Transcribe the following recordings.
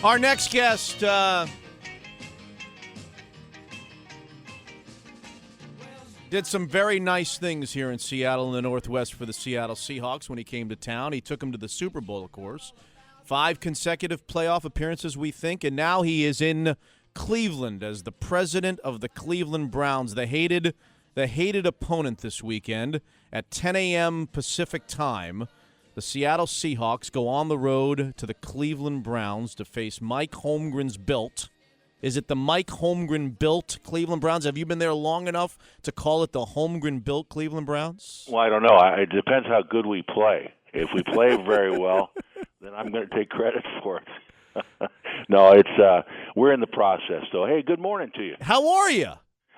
Our next guest did some very nice things here in Seattle in the Northwest for the Seattle Seahawks when he came to town. He took them to the Super Bowl, of course. 5 consecutive playoff appearances, we think, and now he is in Cleveland as the president of the Cleveland Browns, the hated opponent this weekend at 10 a.m. Pacific time. The Seattle Seahawks go on the road to the Cleveland Browns to face Mike Holmgren's built. Is it the Mike Holmgren built Cleveland Browns? Have you been there long enough to call it the Holmgren built Cleveland Browns? Well, I don't know. It depends how good we play. If we play very well, then I'm going to take credit for it. No, it's we're in the process. So, hey, good morning to you. How are you?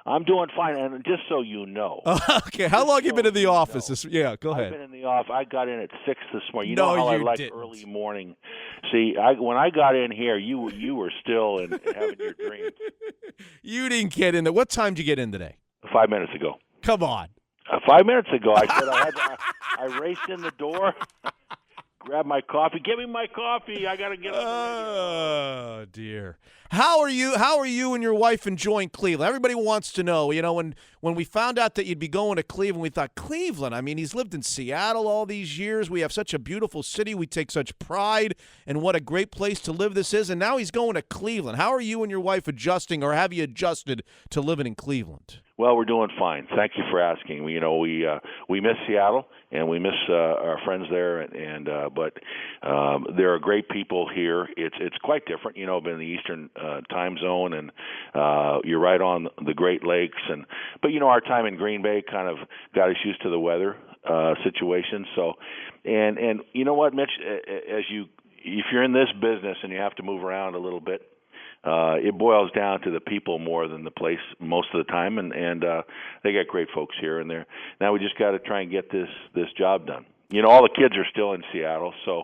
I'm doing fine, and just so you know. Okay, how long have you been in the office? Yeah, go ahead. I've been in the office. I got in at 6 this morning. You No, know how I you like didn't. early morning. See, when I got in here, you were still having your dreams. You didn't get in there. What time did you get in today? 5 minutes ago. Come on. 5 minutes ago, I said I raced in the door, grabbed my coffee. Give me my coffee. I got to get on the radio. Oh, dear. How are you and your wife enjoying Cleveland? Everybody wants to know. You know, when we found out that you'd be going to Cleveland, we thought, Cleveland? I mean, he's lived in Seattle all these years. We have such a beautiful city. We take such pride in what a great place to live this is. And now he's going to Cleveland. How are you and your wife adjusting, or have you adjusted to living in Cleveland? Well, we're doing fine. Thank you for asking. We miss Seattle, and we miss our friends there, but there are great people here. It's quite different, you know, in the Eastern time zone, and you're right on the Great Lakes, but you know, our time in Green Bay kind of got us used to the weather situation. So, and you know what, Mitch, if you're in this business and you have to move around a little bit, it boils down to the people more than the place most of the time, and they got great folks here and there. Now we just got to try and get this job done. You know, all the kids are still in Seattle, so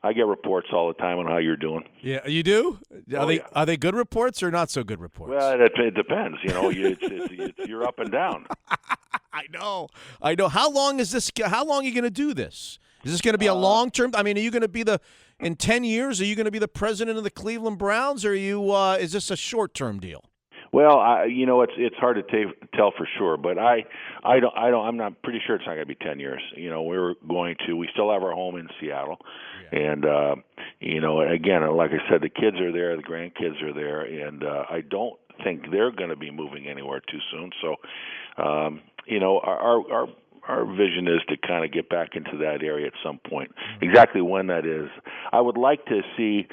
I get reports all the time on how you're doing. Yeah, you do? Are they good reports or not so good reports? Well, it depends. You know, you're up and down. I know. How long are you going to do this? Is this going to be a long-term? I mean, are you going to be in 10 years, are you going to be the president of the Cleveland Browns, or is this a short-term deal? Well, you know, it's hard to tell for sure, but I'm not pretty sure it's not going to be 10 years. You know, we still have our home in Seattle, and you know, again, like I said, the kids are there, the grandkids are there, and I don't think they're going to be moving anywhere too soon. So, you know, our vision is to kind of get back into that area at some point. Exactly when that is, I would like to see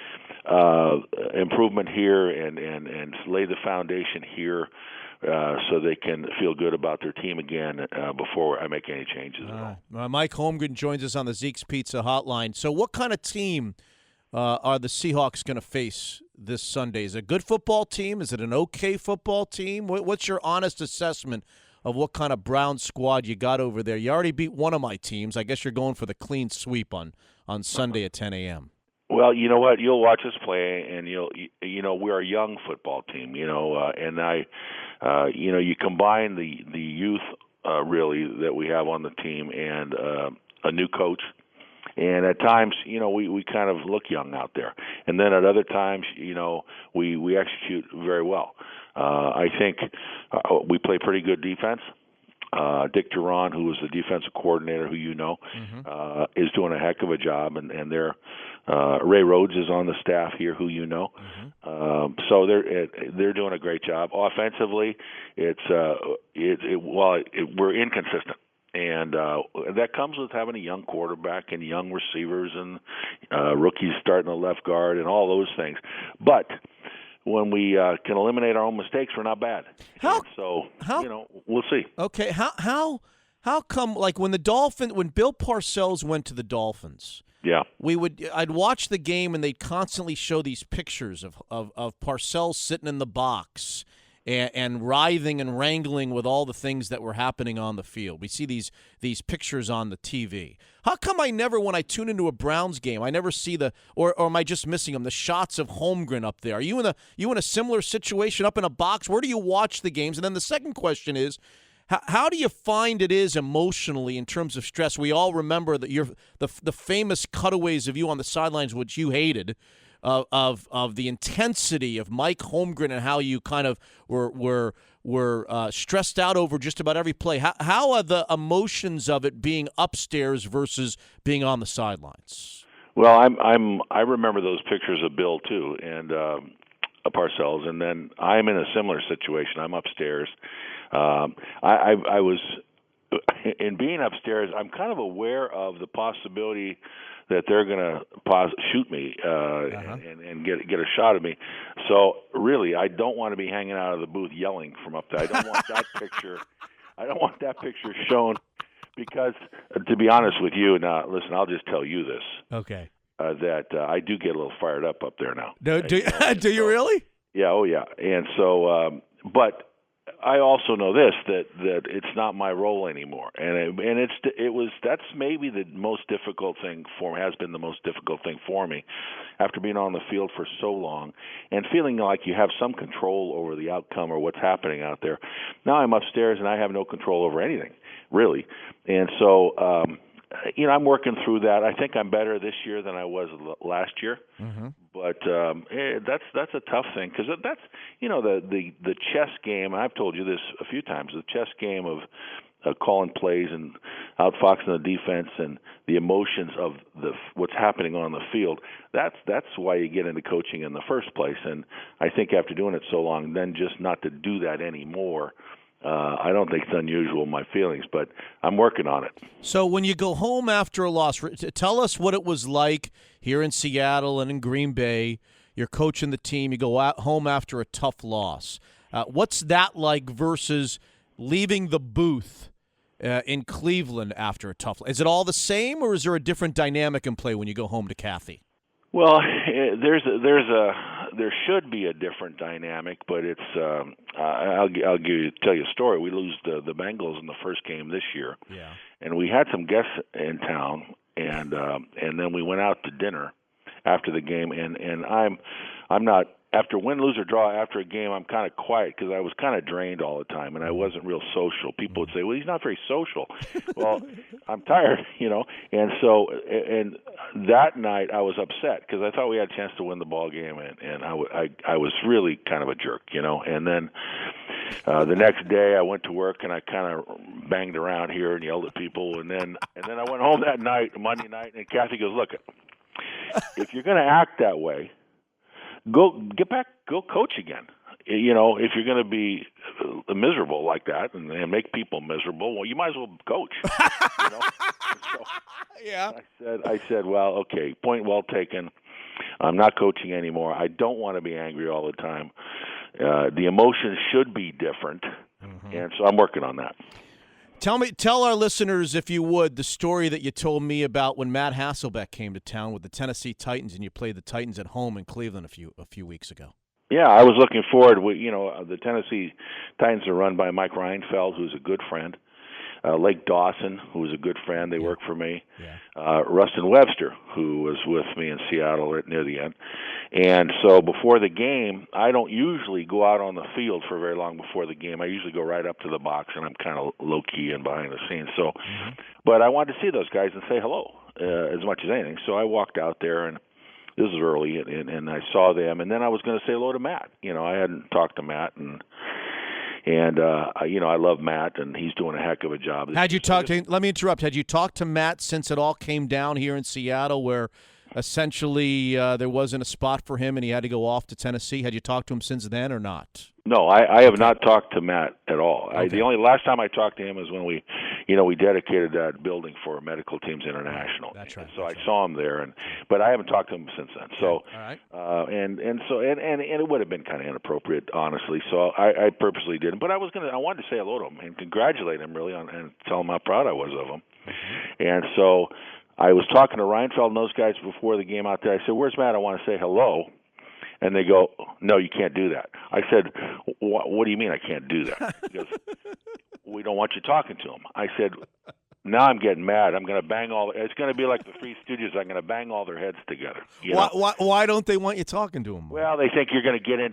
improvement here and lay the foundation here so they can feel good about their team again before I make any changes at all. Mike Holmgren joins us on the Zeke's Pizza Hotline. So what kind of team are the Seahawks going to face this Sunday? Is it a good football team? Is it an okay football team? What's your honest assessment of what kind of Brown squad you got over there? You already beat one of my teams. I guess you're going for the clean sweep on Sunday at 10 a.m. Well, you know what? You'll watch us play, and you know, we're a young football team. You know, you know, you combine the youth really that we have on the team and a new coach. And at times, you know, we kind of look young out there. And then at other times, you know, we execute very well. I think we play pretty good defense. Dick Duran, who was the defensive coordinator, who you know, is doing a heck of a job. And Ray Rhodes is on the staff here, who you know. So they're doing a great job. Offensively, we're inconsistent. And that comes with having a young quarterback and young receivers and rookies starting the left guard and all those things. But when we can eliminate our own mistakes, we're not bad. You know, we'll see. Okay, how come, like when Bill Parcells went to the Dolphins? Yeah, I'd watch the game and they'd constantly show these pictures of Parcells sitting in the box and writhing and wrangling with all the things that were happening on the field. We see these pictures on the TV. How come when I tune into a Browns game, I never see or am I just missing them, the shots of Holmgren up there? Are you in a similar situation up in a box? Where do you watch the games? And then the second question is, how do you find it is emotionally in terms of stress? We all remember that the famous cutaways of you on the sidelines, which you hated. of the intensity of Mike Holmgren and how you kind of were stressed out over just about every play. How are the emotions of it being upstairs versus being on the sidelines? Well, I remember those pictures of Bill too, and Parcells, and then I'm in a similar situation. I'm upstairs. I was in being upstairs. I'm kind of aware of the possibility that they're going to shoot me and get a shot at me. So really, I don't want to be hanging out of the booth yelling from up there. I don't want that picture. I don't want that picture shown because, to be honest with you, now listen, I'll just tell you this. Okay. That I do get a little fired up there now. No, do you really? Yeah, oh yeah. And so, but I also know this that it's not my role anymore, and that's maybe the most difficult thing has been the most difficult thing for me, after being on the field for so long and feeling like you have some control over the outcome or what's happening out there. Now I'm upstairs and I have no control over anything, really, and so. I'm working through that. I think I'm better this year than I was last year, but that's a tough thing because that's the chess game. I've told you this a few times. The chess game of calling plays and outfoxing the defense and the emotions of what's happening on the field. That's why you get into coaching in the first place. And I think after doing it so long, then just not to do that anymore. I don't think it's unusual in my feelings, but I'm working on it. So when you go home after a loss, tell us what it was like here in Seattle and in Green Bay. You're coaching the team. You go home after a tough loss. What's that like versus leaving the booth in Cleveland after a tough loss? Is it all the same, or is there a different dynamic in play when you go home to Kathy? Well, there should be a different dynamic, but it's I'll tell you a story. We lose the Bengals in the first game this year, and we had some guests in town, and then we went out to dinner after the game, and I'm not. After win, lose, or draw, after a game, I'm kind of quiet because I was kind of drained all the time, and I wasn't real social. People would say, well, he's not very social. Well, I'm tired, And so, and that night I was upset because I thought we had a chance to win the ball game, and I was really kind of a jerk, And then the next day I went to work, and I kind of banged around here and yelled at people, and then I went home that night, Monday night, and Kathy goes, look, if you're going to act that way, get back, go coach again. If you're going to be miserable like that and make people miserable, well, you might as well coach. So yeah. I said, well, okay, point well taken. I'm not coaching anymore. I don't want to be angry all the time. The emotions should be different, and so I'm working on that. Tell our listeners, if you would, the story that you told me about when Matt Hasselbeck came to town with the Tennessee Titans, and you played the Titans at home in Cleveland a few weeks ago. Yeah, I was looking forward. The Tennessee Titans are run by Mike Reinfeld, who's a good friend. Lake Dawson, who was a good friend. They work for me. Yeah. Rustin Webster, who was with me in Seattle right near the end. And so before the game, I don't usually go out on the field for very long before the game. I usually go right up to the box, and I'm kind of low-key and behind the scenes. So, but I wanted to see those guys and say hello as much as anything. So I walked out there, and this was early, and I saw them. And then I was going to say hello to Matt. I hadn't talked to Matt, and I love Matt, and he's doing a heck of a job. Let me interrupt. Had you talked to Matt since it all came down here in Seattle, where essentially there wasn't a spot for him and he had to go off to Tennessee? Had you talked to him since then or not? No, I have not talked to Matt at all. Okay. The only last time I talked to him is when we dedicated that building for Medical Teams International. That's right. So I saw him there, but I haven't talked to him since then. So, all right. And it would have been kind of inappropriate, honestly. So I purposely didn't. But I wanted to say hello to him and congratulate him really and tell him how proud I was of him. And so I was talking to Reinfeld and those guys before the game out there. I said, "Where's Matt? I want to say hello." And they go, "No, you can't do that." I said, "What do you mean I can't do that?" He goes, "We don't want you talking to him." I said, "Now I'm getting mad. I'm going to bang it's going to be like the Three Stooges. I'm going to bang all their heads together." Why don't they want you talking to them? Well, they think you're going to get into